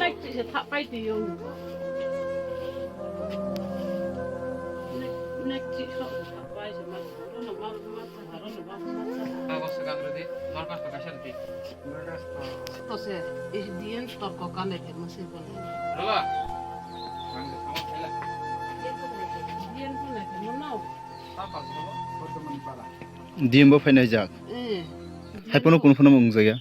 Next is a tap by the young. Next is a tap by the Entonces, es bien toco cane que no se pone. Bien pone que no. Diembo fainas jak. Haipono kun fono mung jaya.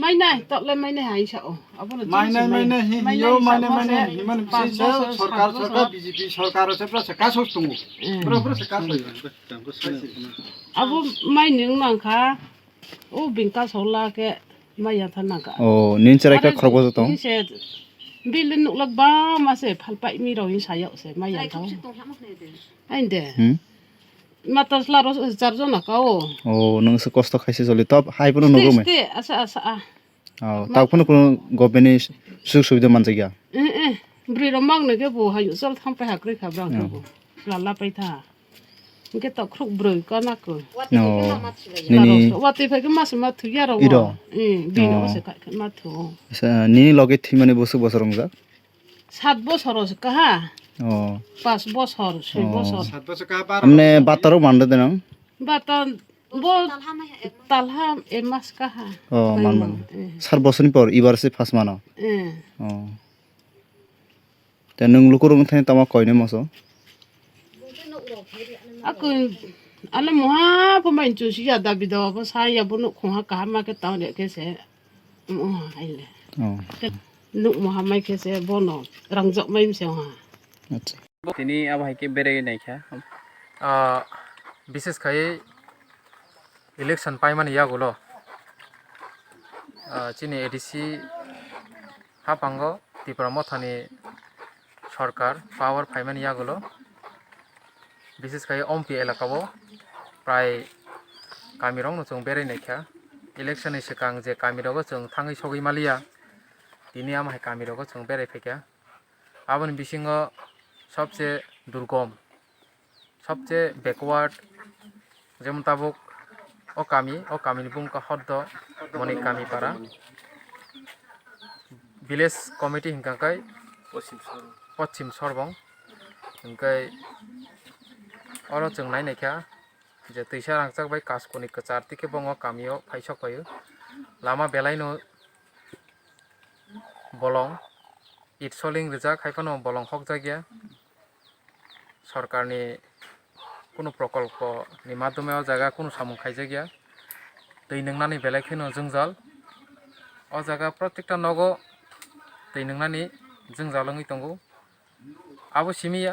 Mai nai, tok le mai nai hai sao. Apa le? Maine hiyo maine himan bisa सरकार BJP सरकार से plus का सोचतुंगु plus का Apa mai ning nang kha. Oh bingka sola ke mai ya thana ka. Oh, nin cerai ka khorbo to. Ni se bilin nuk lak ba ma se phalpai mi ro yin sayo se mai ya thau. Ain de. Matas la ros charjo na ka o. Oh, nang se kosto khaise joli top haipono nogo me. Ste asa. Oh, ta kono kono government suk subida man jaya. Bri romang ne ke bo hayu sol thang pa hakri kha brang ko. La pai tha. Ke to khruk brui ka na ko. No. Nini Wati pha ke mas ma thu ya ro. Iro. Bino se ka ma thu. nini loge thimane bosu bosorong jak. 7 বছর আছে কাহা Oh. 5 বছর 6 বছর 7 বছর का पार Amne bataro mande denang. বাতান বো তালহা এ মাস কাহা Oh, man. 4 বছরনি পর এবার সে ফার্স্ট মানো. Oh. Te nung lukurung thani tama koine moso. aku ala moha pemain cu sia dabido apa saya bunu khonga kahama ke taw de ke se moha aile Oh. nuk moha mai ke se bono rangjok mai se ha Acha. তিনি আবহাইকে বেড়ে নাইখা বিশেষ খাই election পাইমানি ইয়াগুলো চিনি ADC হাপাঙ্গ Tripura মথানি সরকার পাওয়ার পাইমানি ইয়াগুলো বিশেষ খাই অম্পি এলাকাবো প্রায় কামিরং নচং বেড়ে নাইখা election সিগাং যে কামিরগো जों थाङै सगै मालिया दिनै आमहाय कामिरगो जों बेराय फैखा आबोनि बिसिङाव सबसे दुर्गम सबसे बैकवार्ड যেমন তাবুক ও কামিনি বুমকা হদ্দ মনি কামি পারা ভিলেজ কমিটি হিংকাকাই পশ্চিম সরবং হিংকাই অর जों नायनायखा যে তৈসা রাংচাক বাই কাসকনি কচার থেকে বङ কামিও ফাইসক পাयो লাमा बेलायनो বলং ইটসলিং রিজাক খাইফানো বলং হক জায়গা সরকারনি কোনো প্রকল্পনি মাধ্যমে জায়গা কোনো সামুং খাইজা গিয়া दै नोंनानै बेलायखैनो जोंजाल अ जायगा प्रत्येकटा नगो दै नोंनानै जोंजालङै दंगौ आबो सिमिया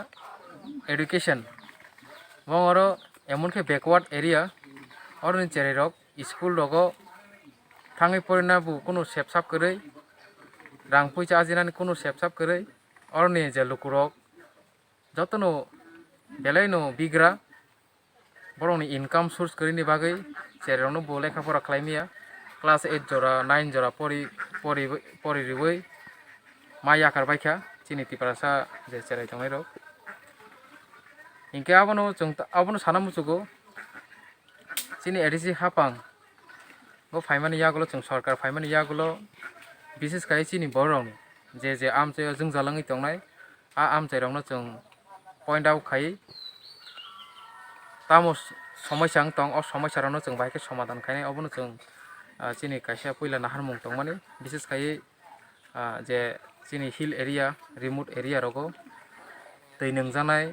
एडुकेशन वङरो एमनखे बैकवार्ड एरिया अरनि चेरेरक स्कुल रगो थाङै परिनाबु कोनो सेपसाप करै रां पैसा आजिनानै कोनो सेपसाप करै अरनि जे लुकुरक जतनो बेलायनो बिग्रा बरंनि इनकाम सोर्स करिनि बागै जेरावनो बो लेखाफोरा खालायमिया क्लास 8 जरा 9 जरा परिरिबै माइ आखारबायखा चिनि तिपारासा जे जेराय थांनाय रक इनके आबनो साना मुसुगो चिनि एडिसि हापां गो फाइमानि यागुलो जों सरकार फाइमानि यागुलो विशेष खाय चिनि बरंनि जे आमचे जों जालाङै थांनाय आमचेरावनो जों पॉइंट आउट खाय तामो समस्या दं अ समस्यारावनो जों बाहायके समाधान खायनाय अबनो जों चिनि खायसे पहिला नाहारमुं दं माने विशेष खाय जे चिनि हिल एरिया रिमोट एरिया रगो दै नोंजानाय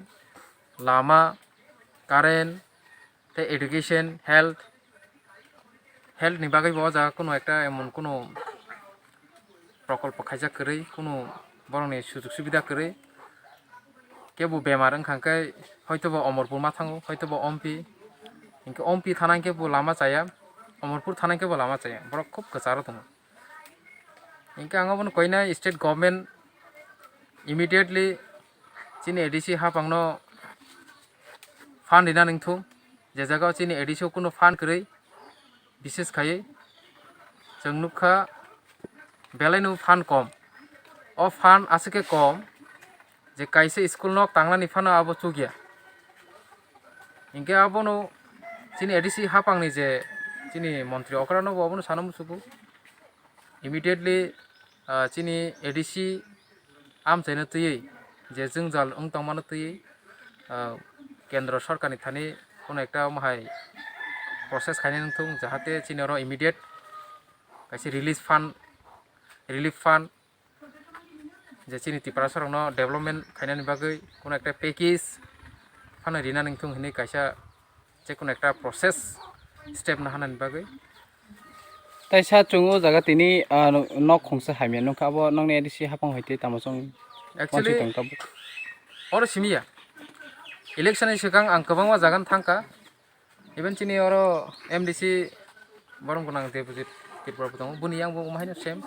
लामा कारेन्ट ते एडुकेशन हेल्थ नि बागै बावा जा कोनो একটা এমন কোনো प्रकल्प खायजा करै कोनो बरंनि सुजुग सुबिदा करै केबो बेमार ओंखांखाय हयतोबा अमरपुर मा थाङो हयतोबा अम्पि थानांकेबो लामा जाया अमरपुर थानांकेबो लामा जाया बर खूब गचारो दङ इनके आङाबनो कयना स्टेट गभर्नमेंट इमिडिएटली चिनि एडिसि हापांनो फान्ड दिना नोंथु जे जायगायाव चिनि एडिसियाव कोनो फान्ड करै विशेष खायै जों नुखा बेलायनो फान्ड कम अ फान्ड आसके कम जे कायसे स्कुल नक तांनानै फानो आबो चुगिया इनके आबनो चिनि एडिसि हापांनि जे चिनि मन्त्रि अकरानो आबनो साना मुसुगु immediately chini ADC amchaina tui je jungjal tongmano tui kendra sarkarni thani kono ekta mahai process khainai nungthung jahate chini oro immediate kaisi relief fund je chini tipara sorokno development khainani bagui kono ekta package phano rina nungthung hini kaisa je kono ekta process step na hanani bagui tai sa chungo jaga tini nok khongsa haimya nungkha abo nongni ADC hapang hoite tamachong actually oro simia election ni sikang ang kwbangma jagan thangka even chini oro MDC borong gonang deposit Tripura tongo buni yang bo mahino same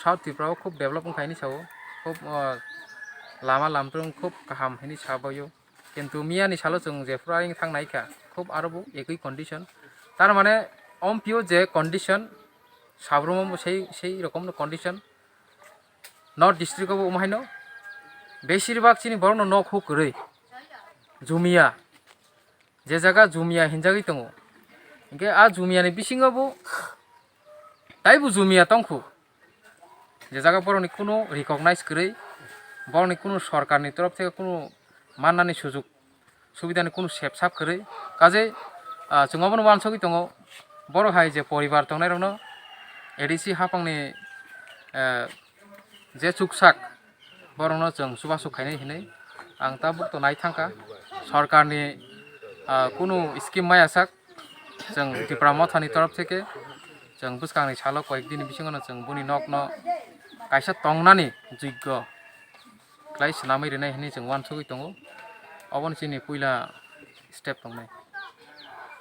South Tripura khub develop khaini sao khub lama lamtung khub kaham hini sabayo কিন্তু মিয়ানি সালো जों যে frying थांनायखा খুব আরবো একই condition তার মানে অম্পিও যে condition Sabroom সেই রকম কন্ডিশন নর্থ ডিস্ট্রিক্ট অফ মাইনো বেশিরভাগ চিনি বড় নক হুক রে জুমিয়া যে জায়গা জুমিয়া হিনজাগি দङ ইনকে আ জুমিয়ানি বিসিङावबो তাইবো জুমিয়া তংখু যে জায়গা বড়নি কোনো রিকগনাইজ করে বড়নি কোনো সরকারনি তরফ থেকে কোনো মাননানি সুযোগ সুবিধানি কোনো সেপসাপ করে কাজে जोंङावबो वानसगि दङ बर' हाय जे परिबार दंनायरनो ADC हाफांनि जे चुकसाक बर'नो जों सुबासु खायनाय हिनै आं ता बुक्तो नाय थांका सरकारनि कोनो स्किम मायासाक जों त्रिपुरा मथानि तरफ থেকে जों बुसकांनि सालो कयेक दिन बिसिङावनो जों बुनि नकनो कायसा तंनानि योग्य क्लाइस नामै रेनाय हिनै जों वानसगि दङ अबन चिनि पुइला स्टेप दंनाय